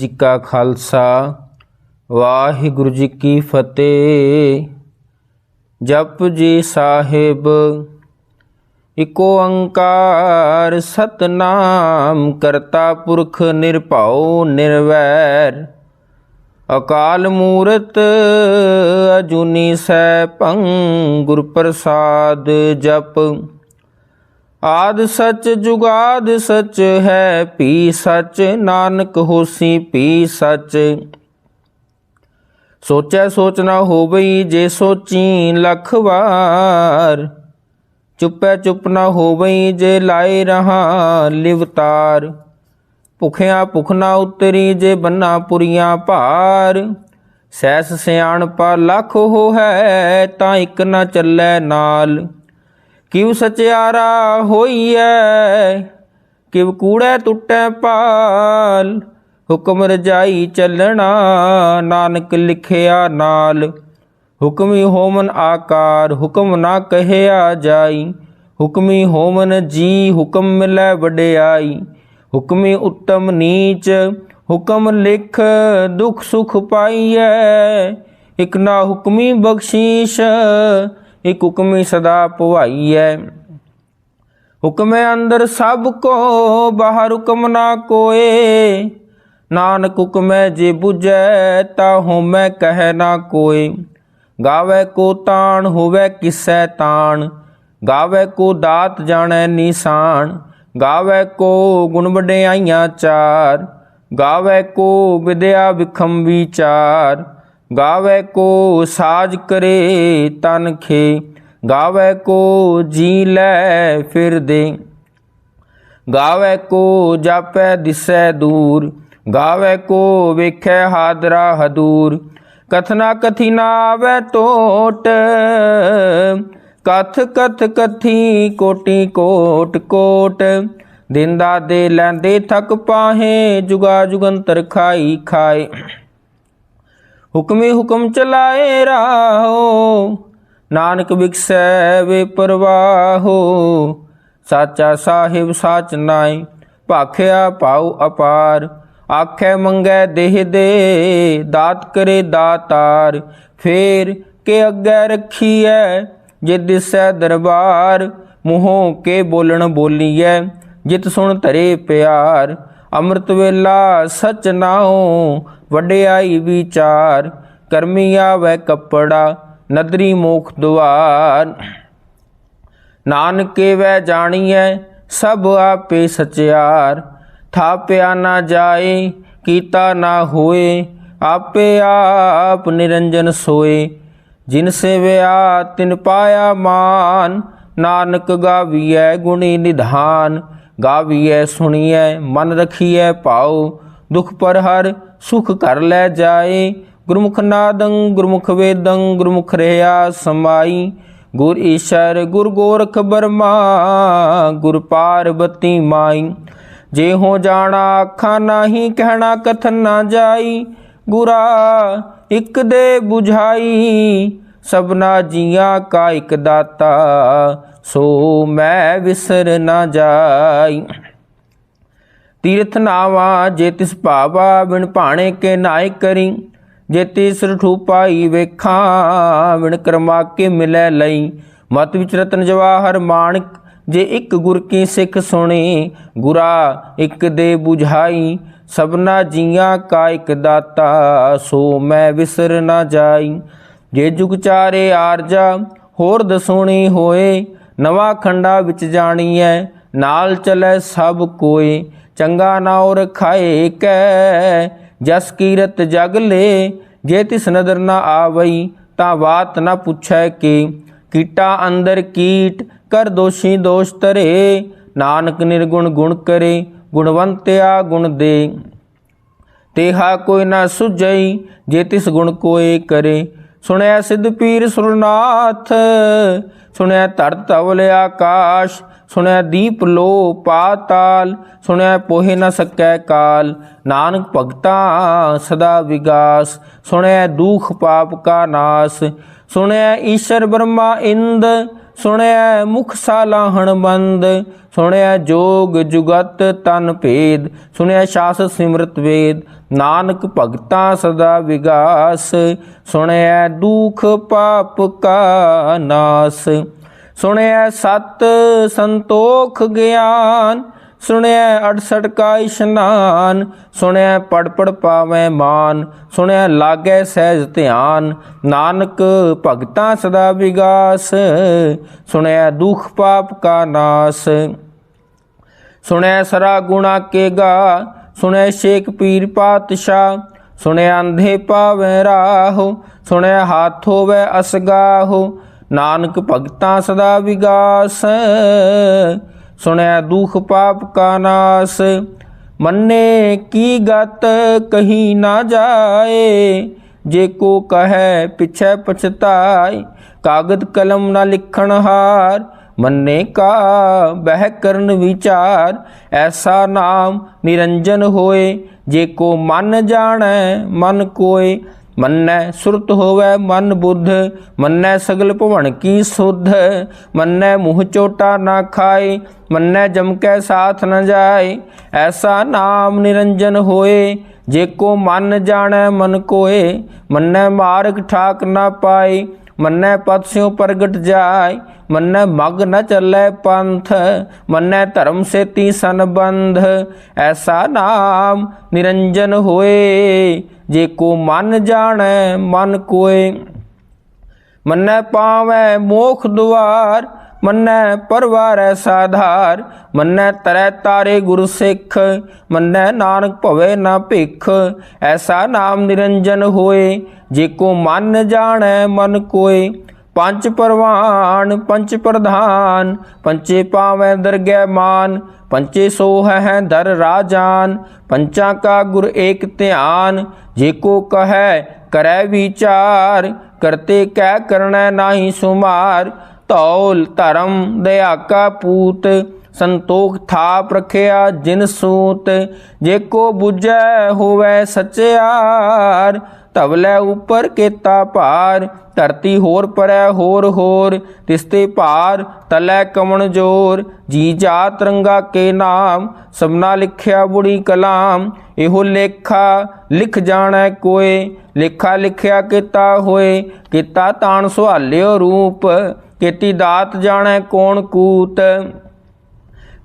जी का खालसा वाहिगुरु जी की फतेह। जप जी साहिब इको अंकार सतनाम करता पुरख निरभउ निर्वैर। अकाल मूरत अजूनी सैभं गुर प्रसाद जप। आद सच जुगाद सच है भी सच नानक होसी भी सच। सोचै सोच ना होवई जे सोची लख बार। चुपै चुप ना होवई जे लाए रहा लिवतार। भुखिया भुख ना उतरी जे बन्ना पुरियां भार। सैस सियाणपा लख हो है तां इक ना चलै नाल। किव सचियारा होईऐ किव कूड़ै टुटै पाल। हुक्म रजाई चलना नानक लिखिया नाल। हुक्मी होमन आकार हुक्म ना कहया जाई। हुक्मी होमन जी हुक्म मिलै वडियाई। हुक्मी उत्तम नीच हुक्म लिख दुख सुख पाईऐ। इक ना हुक्मी बख्शीश एक हुक्मी सदा पुआईऐ। हुक्मे अंदर सब को बाहर हुक्म ना कोय। नानक हुक्मै जे बुझै ताहु मैं कह ना कोय। गावै को ताण होवै किसै ताण। गावै को दात जानै निशान। गावै को गुण वडियाइयां चार। गावै को विद्या विखम विचार। गावै को साज करे तन खे। गावै को जी लै फिर दे। गावै को जापै दिसै दूर। गावै को वेखै हादरा हदूर। कथना कथी ना आवै टोट। कथ कथ कथी कोटि कोट कोट। दिंदा दे लैंदे थक पाहे जुगा जुगंतर खाई खाए। हुक्मी हुक्म चलाए राहो नानक बिकसै वे परवाहो। साचा साहिब साच नाई भाख्या भाऊ अपार। आखै मंगै देह दे दात करे दातार। फेर के अग्गै रखीऐ जे दिसै दरबार। मूहों के बोलन बोलीऐ जित सुन धरे प्यार। अमृत वेला सच नाओ वडियाई विचार। करमी आवै कपड़ा नदरी मोख द्वार। नानके वै जानिए सब आपे सचियार। थाप्या ना जाए कीता ना होए। आपे आप निरंजन सोए। जिन सेवया तिन पाया मान। नानक गाविए गुणी निधान। गाविए सुनिए मन रखिए पाओ। दुख पर हर सुख कर लै जाए। गुरमुख नादं गुरमुख वेदं गुरमुख रहा समाई। गुर ईशर गुर गोरख बर्मा गुर पार्वती माई। जे हो जाना आखा नाही कहना कथन ना जाई। गुरा इक दे बुझाई सबना जिया का इक दाता। सो मैं विसर ना जाई। तीर्थ नावा जे तिस भावा बिन भाणे के नाय करी। जे तीसर ठूपाई वेखा बिन कर्मा के मिलै लई। मत विच रतन जवाहर माणिक जे इक गुर की सिख सुनी। गुरा इक दे बुझाई सबना जिया का इक दाता। सो मैं विसर ना जाई। जे जुग चारे आरजा होर दसोणी होए। नवा खंडा विच जाणीऐ नाल चलै सब कोय। चंगा नाउ रखाए कै जस कीरत जग ले। जे तिस नदर ना आवई तां बात ना पुछै के। कीटा अंदर कीट कर दोषी दोष तरे। नानक निर्गुण गुण करे गुणवंत्या गुण दे। तेहा कोई ना सुझई जे तिस गुण कोय करे। सुनया सिद्ध पीर सुरनाथ सुनया धरत धवल आकाश। सुनया दीप लो पाताल सुनया पोहे न सकै काल। नानक भगता सदा विगास सुनया दुख पाप का नाश। सुनया ईश्वर ब्रह्मा इंद ਸੁਣਿਆ ਮੁਖ ਸਾਲਾਹਣ ਬੰਦ, ਸੁਣਿਆ ਜੋਗ ਜੁਗਤ ਤਨ ਭੇਦ, ਸੁਣਿਆ ਸ਼ਾਸਤ ਸਿਮਰਤ ਵੇਦ, ਨਾਨਕ ਭਗਤਾਂ ਸਦਾ ਵਿਗਾਸ, ਸੁਣਿਆ ਦੁਖ ਪਾਪ ਕਾ ਨਾਸ, ਸੁਣਿਆ ਸਤ ਸੰਤੋਖ ਗਿਆਨ, ਸੁਣਿਆ 68 ਕਾ ਇਸ਼ਨਾਨ, ਸੁਣਿਆ ਪੜ ਪੜ ਪਾਵੈ ਮਾਨ, ਸੁਣਿਆ ਲਾਗੈ ਸਹਿਜ ਧਿਆਨ, ਨਾਨਕ ਭਗਤਾਂ ਸਦਾ ਵਿਗਾਸ, ਸੁਣਿਆ ਦੁਖ ਪਾਪ ਕਾ ਨਾਸ, ਸੁਣਿਆ ਸਰਾ ਗੁਣਾ ਕੇ ਗਾ, ਸੁਣਿਆ ਸ਼ੇਖ ਪੀਰ ਪਾਤਸ਼ਾਹ, ਸੁਣਿਆ ਅੰਧੇ ਪਾਵੈ ਰਾਹੋ, ਸੁਣਿਆ ਹਾਥ ਹੋਵੈ ਅਸਗਾਹੋ, ਨਾਨਕ ਭਗਤਾਂ ਸਦਾ ਵਿਗਾਸ, ਸੁਣਿਆ ਦੁਖ ਪਾਪ ਕਾ ਨਾਸ, ਮੰਨੇ ਕੀ ਗਤ ਕਹੀ ਨਾ ਜਾਏ, ਜੇ ਕੋ ਕਹੈ ਪਿਛੈ ਪਛਤਾਏ, ਕਾਗਦ ਕਲਮ ਨਾ ਲਿਖਣ ਹਾਰ, ਮੰਨੇ ਕਾ ਬਹਿ ਕਰਨ ਵਿਚਾਰ, ਐਸਾ ਨਾਮ ਨਿਰੰਜਨ ਹੋਏ, ਜੇ ਕੋ ਮਨ ਜਾਣੈ ਮਨ ਕੋਏ, ਮੰਨੈ ਸੁਰਤ ਹੋਵੈ ਮਨ ਬੁੱਧ, ਮੰਨੈ ਸਗਲ ਭਵਨ ਕੀ ਸੁਧ, ਮੰਨੈ ਮੂੰਹ ਚੋਟਾ ਨਾ ਖਾਏ, ਮੰਨੈ ਜਮ ਕੈ ਸਾਥ ਨ ਜਾਏ, ਐਸਾ ਨਾਮ ਨਿਰੰਜਨ ਹੋਏ, ਜੇ ਕੋ ਮਨ ਜਾਣੈ ਮਨ ਕੋਏ, ਮੰਨੈ ਮਾਰਗ ਠਾਕ ਨਾ ਪਾਏ, ਮੰਨੈ ਪਦ ਸਿਉ ਪ੍ਰਗਟ ਜਾਏ, ਮੰਨੈ ਮਗ ਨ ਚੱਲੈ ਪੰਥ, ਮੰਨੈ ਧਰਮ ਸੇਤੀ ਸੰਬੰਧ, ਐਸਾ ਨਾਮ ਨਿਰੰਜਨ ਹੋਏ, ਜੇ ਕੋ ਮਨ ਜਾਣੈ ਮਨ ਕੋਏ, ਮੰਨੈ ਪਾਵੈ ਮੋਖ ਦੁਆਰ, ਮੰਨੈ ਪਰਵਾਰੈ ਸਾਧਾਰ, ਮੰਨੈ ਤਰੈ ਤਾਰੇ ਗੁਰ ਸਿੱਖ, ਮੰਨੈ ਨਾਨਕ ਭਵੈ ਨਾ ਭਿਖ, ਐਸਾ ਨਾਮ ਨਿਰੰਜਨ ਹੋਏ, ਜੇ ਕੋ ਮਨ ਜਾਣੈ ਮਨ ਕੋਏ, ਪੰਚ ਪਰਵਾਨ ਪੰਚ ਪ੍ਰਧਾਨ, ਪੰਚੇ ਪਾਵੈ ਦਰਗਹਿ ਮਾਨ, ਪੰਚੇ ਸੋ ਹੈ ਧਰ ਰਾਜਾਨ, ਪੰਚਾਂ ਕਾ ਗੁਰ ਏਕ ਧਿਆਨ, ਜੇ ਕੋ ਕਹੈ ਕਰੈ ਵਿਚਾਰ, ਕਰਤੇ ਕਹਿ ਕਰਣੈ ਨਾਹੀ ਸੁਮਾਰ, ਧੌਲ ਧਰਮ ਦਇਆ ਕਾ ਪੂਤ, ਸੰਤੋਖ ਥਾਪ ਰਖਿਆ ਜਿਨ ਸੂਤ, ਜੇ ਕੋ ਬੁਝੈ ਹੋਵੈ ਸਚਿਆਰ, ਧਵਲੇ ਉਪਰ ਕੀਤਾ ਭਾਰ, ਧਰਤੀ ਹੋਰ ਪਰੈ ਹੋਰ ਹੋਰ, ਤਿਸਤੇ ਭਾਰ ਤਲੈ ਕਮਣ ਜੋਰ, ਜੀ ਜਾਤ ਰੰਗਾ ਕੇ ਨਾਮ, ਸਭਨਾ ਲਿਖਿਆ ਬੁੜੀ ਕਲਾਮ, ਇਹੋ ਲੇਖਾ ਲਿਖ ਜਾਣੈ ਕੋਏ, ਲੇਖਾ ਲਿਖਿਆ ਕੀਤਾ ਹੋਏ, ਕੀਤਾ ਤਾਣ ਸੁਹਾਲਿਓ ਰੂਪ, ਕੀਤੀ ਦਾਤ ਜਾਣੈ ਕੌਣ ਕੂਤ,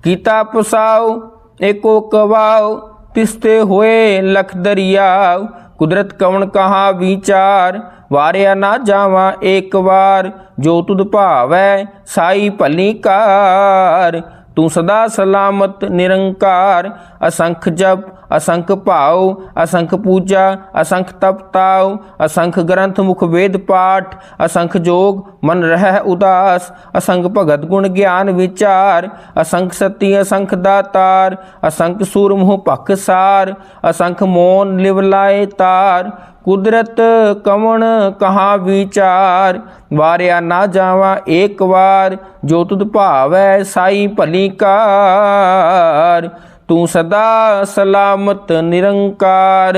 ਕੀਤਾ ਪਸਾਉ ਏਕੋ ਕਵਾਉ, ਤਿਸਤੇ ਹੋਏ ਲਖ ਦਰਿਆਉ, ਕੁਦਰਤ ਕਵਣ ਕਹਾ ਵਿਚਾਰ, ਵਾਰਿਆ ਨਾ ਜਾਵਾਂ ਏਕ ਵਾਰ, ਜੋ ਤੁਧ ਭਾਵੈ ਸਾਈ ਭਲੀ ਕਾਰ, ਤੂੰ ਸਦਾ ਸਲਾਮਤ ਨਿਰੰਕਾਰ, ਅਸੰਖ ਜਪ ਅਸੰਖ ਭਾਉ, ਅਸੰਖ ਪੂਜਾ ਅਸੰਖ ਤਪ ਤਾਉ, ਅਸੰਖ ਗ੍ਰੰਥ ਮੁਖ ਵੇਦ ਪਾਠ, ਅਸੰਖ ਜੋਗ ਮਨ ਰਹਿ ਉਦਾਸ, ਅਸੰਖ ਭਗਤ ਗੁਣ ਗਿਆਨ ਵਿਚਾਰ, ਅਸੰਖ ਸਤੀ ਅਸੰਖ ਦਾਤਾਰ, ਅਸੰਖ ਸੂਰ ਮੋਹ ਭਖ ਸਾਰ, ਅਸੰਖ ਮੋਨ ਲਿਵ ਲਾਏ ਤਾਰ, ਕੁਦਰਤ ਕਵਣ ਕਹਾ ਵਿਚਾਰ, ਵਾਰਿਆ ਨਾ ਜਾਵਾਂ ਏਕ ਵਾਰ, ਜੋ ਤੁਧ ਭਾਵੈ ਸਾਈ ਭਲੀ ਕਾਰ, ਤੂੰ ਸਦਾ ਸਲਾਮਤ ਨਿਰੰਕਾਰ,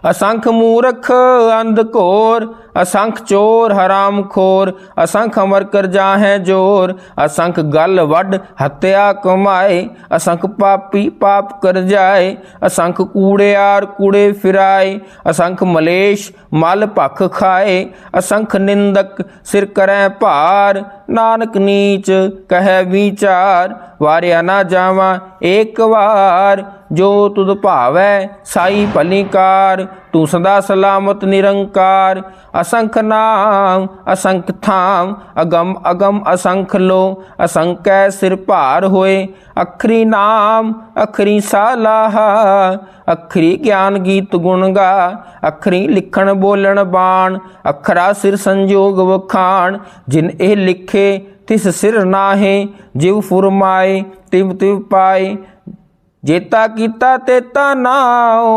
असंख मूर्ख अंधकोर, असंख चोर हराम खोर, असंख अमर कर जाहे जोर, असंख गल वड हत्या कमाए, असंख पापी पाप कर जाए, असंख कूड़ेयार कूड़े फिराए, असंख मलेश मल भख खाए, असंख निंदक सिर करें भार, नानक नीच कह विचार, वारिया ना जावा एक बार, जो तुद भावै साई भलीकार, तू सदा सलामत निरंकार, असंख नाम असंख थाम, अगम अगम असंख लो, असंख्य सिर भार होए, अखरी नाम अखरी सालाहा, अखरी ज्ञान गीत गुण गा, अखरी लिखण बोलन बाण, अखरा सिर संजोग वखाण, जिन ए लिखे तिस सिर नाहे, जिव फुरमाए तिव तिव पाए, जेता कीता तेता नाओ,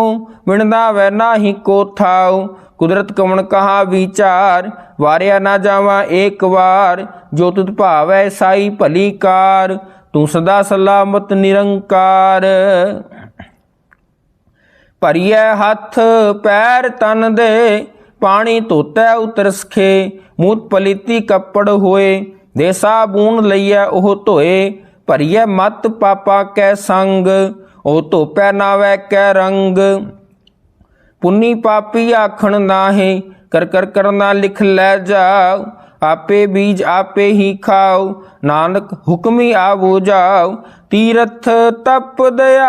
विणदा वै नाही को थाओ, कुदरत कवण कहा विचार, वारिया ना जावा एक बार, जो तुद भावै साई भली कार, तू सदा सलामत निरंकार। भरिए हथ पैर तन दे, पानी धोतै उतर सखे, मूत पलीती कपड़ होए, दे साबून लईए ओह धोए, भरीए मत पापा कै संग, ओह धोपै नावै कै रंग। पुन्नी पापी आखण नाहे, कर कर करना लिख लै जाओ, आपे बीज आपे ही खाओ, नानक हुक्मी आवो जाओ। तीरथ तप दया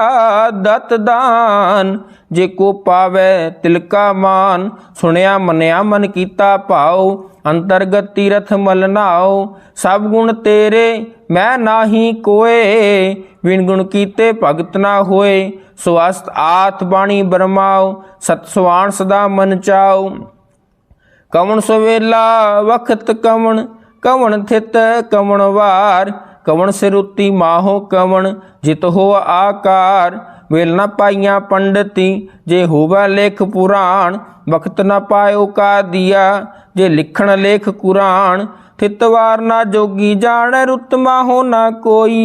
दत दान, जे को पावै तिलका मान, सुनिया मनिया मन कीता भाओ, अंतरगत तीरथ मल नाओ। सब गुण तेरे मैं नाही कोय, बिन गुण कीते भगत ना होए, स्वस्थ आत बाणी बरमाओ, सतसवान सदा मन चाओ। कवण सवेला वक्त कवण, कवण थित कवण वार, कवण सिरुति माहो कवण, जित हो आकार। वेल न पाइया पंडिती, जे होवा लेख पुराण, वक्त न पायो का दिया, जे लिखण लेख कुरान। थितवार ना जोगी जाने, रुत माहो ना कोई,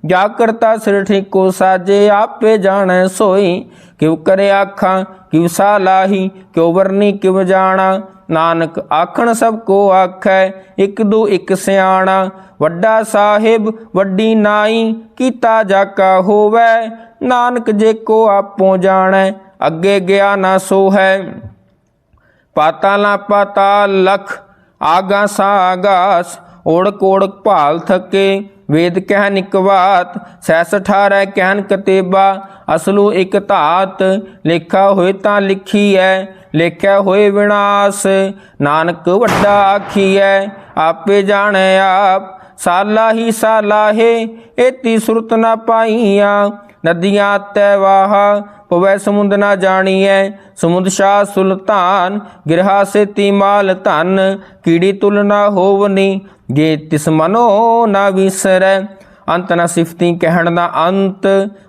जा करता सिर ठीको साजे, आपे जाने सोई। क्यों करे आखा क्यों सालाही, क्यों वरनी क्यों जाना, नानक आखण सबको आखै, एक दो एक सियाणा। वड्डा साहिब वड्डी नाई, कीता जाका होवै, नानक जे को आपो जाणै, अगे गया ना सो है। पाताला पाताल लख, आगासा आगास, ओढ़क ओढ़क भाल थके, वेद कहन इक बात, सैस 18 कहन कतेबा, असलू एक धात। लेखा होए तां लिखी है, लेख्या होए विनाश, नानक वड्डा आखिए, आपे जाने आप। साला ही साला है, एती सुरत ना पाईया, नदियां तै वाहा, पवै समुंद ना जानिए। समुंद शाह सुल्तान, गिरहा से तीमाल धन, कीड़ी तुल ना होवनी, जे तिस मनो ना विसरै। अंत न सिफती कहण ना अंत,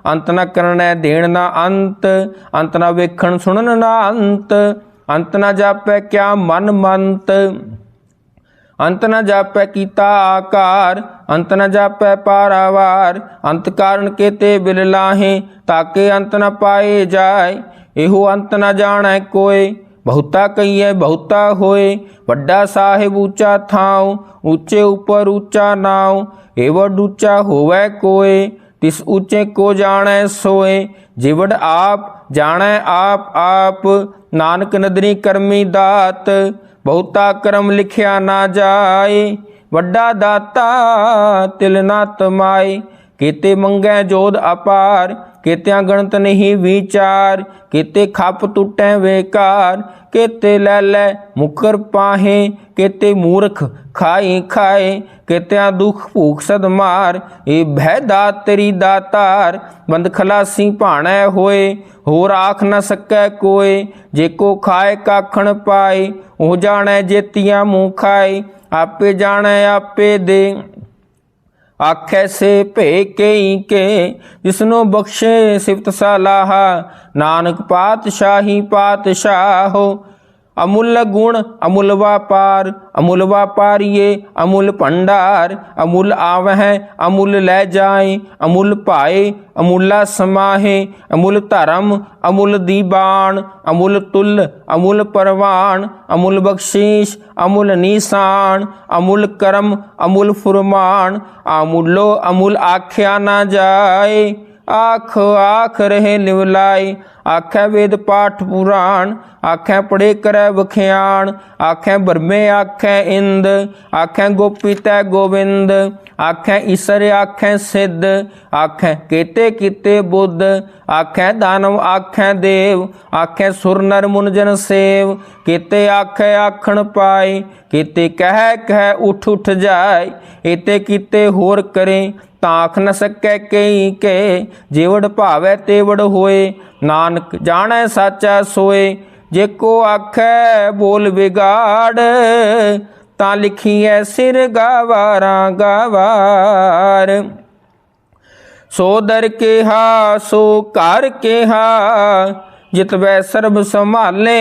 अंत न करनै देण ना अंत, अंत न वेखण सुनन ना अंत, अंत न जापै क्या मन मंत। अंत न जापै कीता आकार, अंत न जापै पारावार, अंत कारण के ते बिल लाहे, ताके अंत न पाए जाय। एहो अंत न जानै कोय, बहुता कहिए बहुता होए, वड्डा साहिब ऊंचा थाव, ऊंचे ऊपर ऊंचा नाव। एवड ऊंचा होवै कोय, तिस ऊंचे को जानै सोए, जिवड आप जानै आप आप। नानक नदरी करमी दात, बहुता करम लिखिया ना जाए, वड्डा दाता तिल ना तमाए। केते मंगै जोध अपार, केत्या गणत नहीं विचार, केते खप टूटै बेकार, केते लै लै मुकर पाहे, केते मूर्ख खाए खाए, केत्या दुख भूख सद मार। ए भय दात तेरी दातार, बंद खलासी भाणै होए, होर आख न सकै कोय। जेको खाए काखण पाए, ओह जाणै जेतिया मुँह खाए, आपे जाणै आपे दे। आखै से भे कई के, जिसनो बख्शे सिफत सलाहा, नानक पातशाही पातशाहो। अमूल्य गुण अमूल व्यापार, अमूल व्यापारिये अमूल भंडार, अमूल आवह अमूल लै जाए, अमूल पाए अमूला समाहे। अमूल धर्म अमूल दीवान, अमूल तुल अमूल परवान, अमूल बख्शीश अमूल निशान, अमूल कर्म अमूल फुरमान। अमूलो अमूल आख्या ना जाए, आख आख रहे निवलाए। आखै वेद पाठ पुराण, आखै पढ़े करे बख्याण। आखै ब्रह्मे आखै इंद, आखै गोपी तै गोविंद। आखै ईसर आखै सिद्ध, आखै केते कीते बुद्ध। आखै दानव आखै देव, आखै सुर नर मुन जन सेव। केते आखै आखण पाए, केते कह कह उठ उठ जाए। एते कीते होर करे, ताख न सकै कई के। जेवड़ भावै तेवड़ होए, नानक जाणै साचा सोए। जेको आखै बोल बिगाड़, तां लिखिए सिर गावारा गावार। सो दर केहा सो घर केहा, जितवै सर्ब संभाले।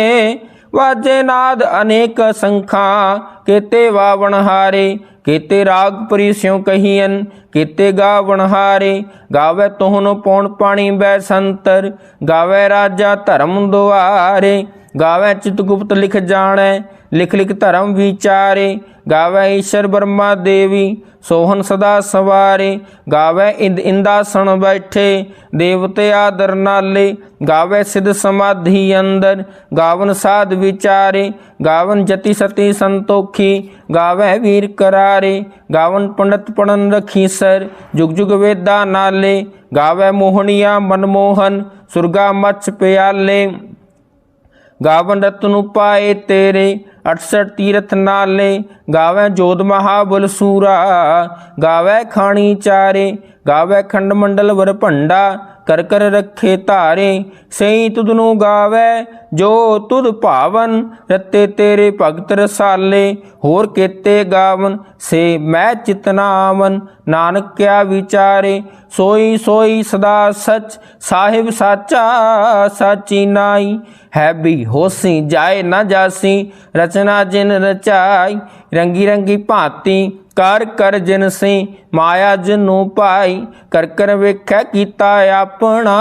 वाजे नाद अनेक संखा, केते वावण हारे। केते राग परिस्यों कहियन, केते गावण हारे। गावे तोहनो पौन पाणी बैसंतर, गावे राजा धर्म दुआरे। गावे चितगुप्त लिख जाने, लिख लिख धर्म विचारे। गावै ईश्वर ब्रह्मा देवी सोहन सदा सवारे। गावै इंदासन बैठे देवते आदर नाले। गावै सिद्ध समाधि अंदर गावन साध विचारे। गावन जति सती संतोखी गावै वीर करारे। गावन पंडित पढ़न रखी सर जुग जुग वेदा नाले। गावै मोहनिया मनमोहन सुरगा मच्छ प्याले। गावन रत्न पाए तेरे 68 तीरथ नाले। गावै जोध महाबल सूरा गावै खाणी चारे। गावै खंड मंडल वर भंडा कर कर रखे धारे। सही तुदनु गावै जो तुद भावन रते तेरे भगत रसाले। होर केते गावन से मैं चितनावन नानक क्या विचारे। सोई सोई सदा सच साहिब साचा साची नाई। है भी होसी जाए न जासी रचना जिन रचाई। रंगी रंगी भांति कर कर जिन से माया जिनू पाई। कर कर वेख्या कीता अपना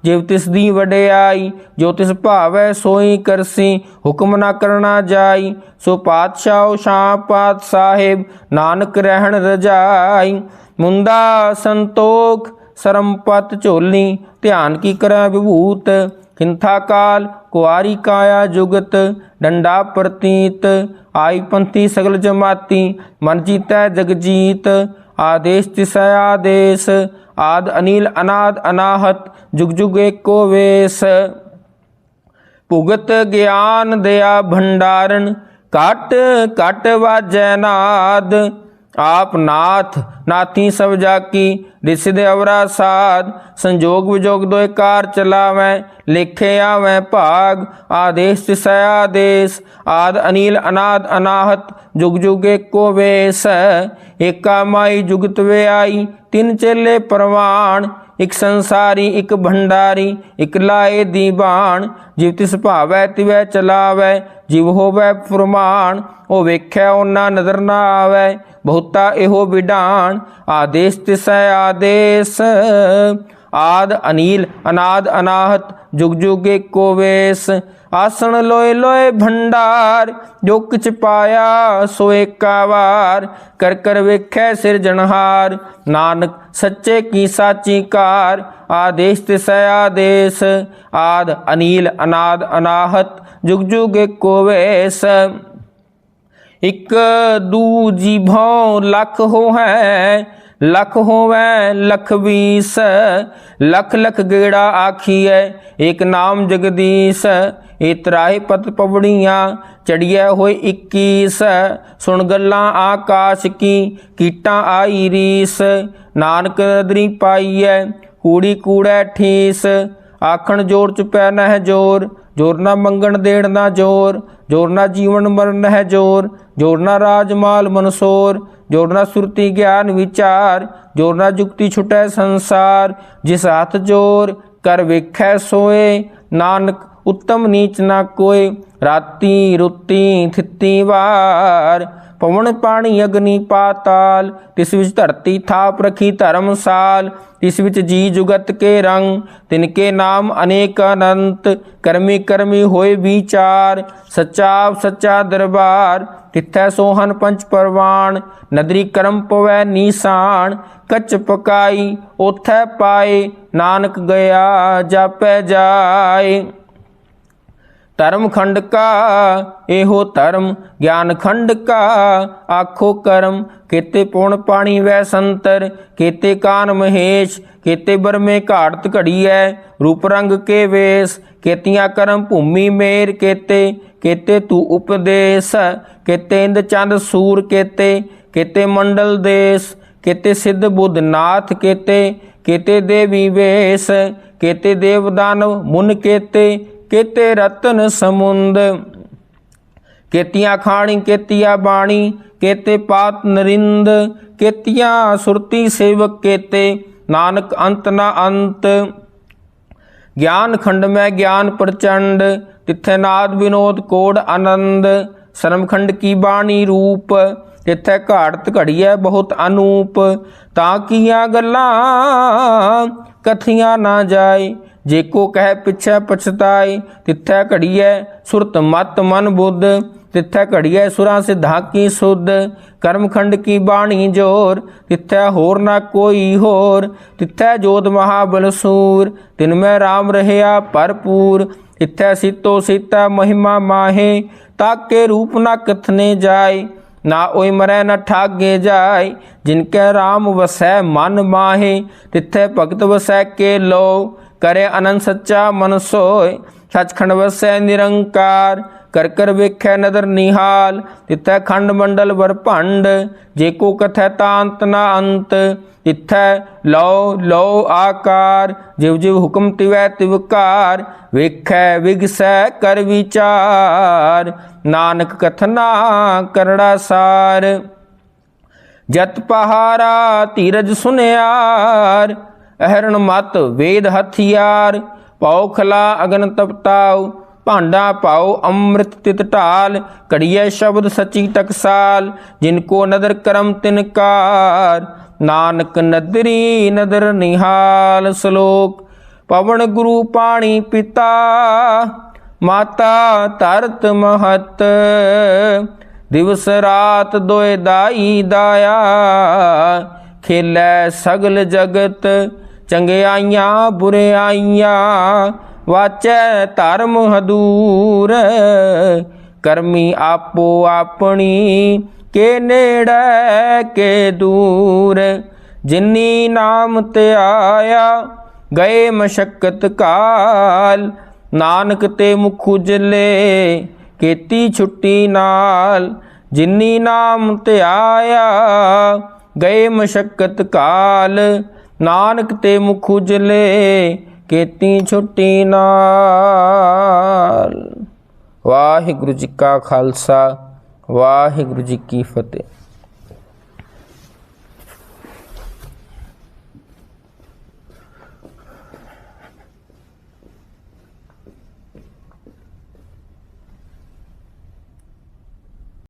जिव तिस दी वडियाई। जो तिस भावै सोई करसी हुक्म ना करना जाई। सो पातशाह शाह पात साहिब नानक रहन रजाई। मुंदा संतोख सरमपत झोली ध्यान की करै विभूत। किंथा काल कुआरी काया जुगत डंडा प्रतीत। आई पंथी सगल जमाती मन जीतै जग जीत। आदेश तिसै आदेश आद अनिल अनाद अनाहत जुग जुग एको वेश। भुगत ज्ञान दया भंडारण काट काट वाजै नाद। आप नाथ नाथी सब जाकी रिसिद अवरा साध। संजोग विजोग दोय कार चलावै लेखे आवै भाग। आदेश तिसै आदेश आद अनिल अनाद अनाहत जुग जुग एको वेश। एका माई जुगत वे आई तिन चेले परवान। एक संसारी एक भंडारी एक लाए दीवान। जिव तिस भावै तिवै चलावै जिव होवै फुरमान। ओ वेख्या ओना नजर ना आवै बहुता एहो विडान। आदेश तिसै आदेश आद अनिल अनाद अनाहत जुग जुग एको वेश। आसन लोए लोए भंडार जो किछ पाया सो एका वार। कर कर वेख्या सिरजनहार नानक सच्चे की साची कार। आदेश तिसै आदेश आद अनिल अनाद अनाहत जुग जुग एको वेश। इक दू जीभों लख हो है लख होवै लख बीस। लख लख गेड़ा आखिए एक नाम जगदीश। इतराहे पत पवड़ियाँ चढ़िए होए 21। सुन गल्लां आकाश की कीटां आई रीस। नानक नदरी पाईए कूड़ी कूड़ै ठीस। आखण जोर चुपै नह जोर जोर ना मंगण देण ना जोर। जोर ना जीवन मरण है जोर जोर ना राजमाल मनसोर। जोर ना सुरती ज्ञान विचार जोर ना जुक्ति छुटै संसार। जिस हाथ जोर कर वेखै सोए नानक उत्तम नीच ना कोय। राती रुती थिती वार पवन पानी अग्नि पाताल। तिस विच धरती थाप रखी धर्मसाल। तिस विच जी जुगत के रंग तिनके नाम अनेक अनंत। कर्मी कर्मी होए विचार सच्चा सच्चा दरबार। तिथै सोहन पंच परवान नदरी कर्म पवै निशान। कच पकाई ओथै पाए नानक गया जापै जाए। धर्म खंड का एहो धर्म ज्ञान खंड का आखो कर्म। केते पौन पानी वै संतर केते कान महेश। केते बरमे घाड़त घड़ियै रूप रंग के वेश। केतियां कर्म भूमि मेर केते केते तू उपदेश। केते इंद चंद सूर केते केते मंडल देश। केते सिद्ध बुद्ध नाथ केते केते देवी वेश। केते देव दानव मुन केते केते रतन समुंद। केतियां खाणी केतिया बाणी केते पात नरिंद। केतियां सुरती सेवक केते नानक अंत न अंत। ज्ञान खंड में ज्ञान प्रचंड तिथे नाद विनोद कोड आनंद। शर्म खंड की बाणी रूप तिथे घाड़त घड़िए बहुत अनूप। ताकिया गल्लां कथियां ना जाए जेको कह पिछे पछताए। तिथै घड़िए सुरत मत मन बुद्ध तिथै घड़िया सुरां सिद्धां की सुध, कर्मखंड की बाणी जोर, तिथै होर ना कोई होर, तिथै जोत महाबल सूर, तिनमें राम रहया भरपूर, तिथै सीतो सीता महिमा माहे, ताके रूप ना कथने जाय, ना ओय मरै न ठागे जाय, जिनके राम वसै मन माहे, तिथै भगत वसै के लो, करे अनंत सच्चा मन सोय, सचखंड वसै निरंकार, कर कर वेखै नदर निहाल, तिथै खंड मंडल बरभंड, जेको कथै तांत ना अंत, तिथै लो लो आकार, जिव जिव हुक्म तिवै तिवकार, वेखै विगसै कर विचार, नानक कथना करड़ा सार, जत पहारा धीरज सुनियार, अहरण मत वेद हथियार, पौखला अगन तपताओ, भांडा पाओ अमृत तित ढाल, कड़िए शब्द सची टकसाल, जिनको नदर करम तिनकार, नानक नदरी नदर निहाल। श्लोक। पवन गुरु पाणी पिता, माता धरत महत, दिवस रात दोए दाई दाया, खेलै सगल जगत, चंगियाइयां बुरियाइयां, वाचै धर्म हदूर, करमी आपो अपनी, के नेड़े के दूर, जिन्नी नाम ते आया, गए मशक्कत काल, नानक ते मुख उजले, केती छुट्टी नाल, जिन्नी नाम ते आया, गए मशक्कत काल, नानक ते मुख उजले, केती छुट्टी नाल। वाहिगुरु जी का खालसा, वाहिगुरु जी की फतेह।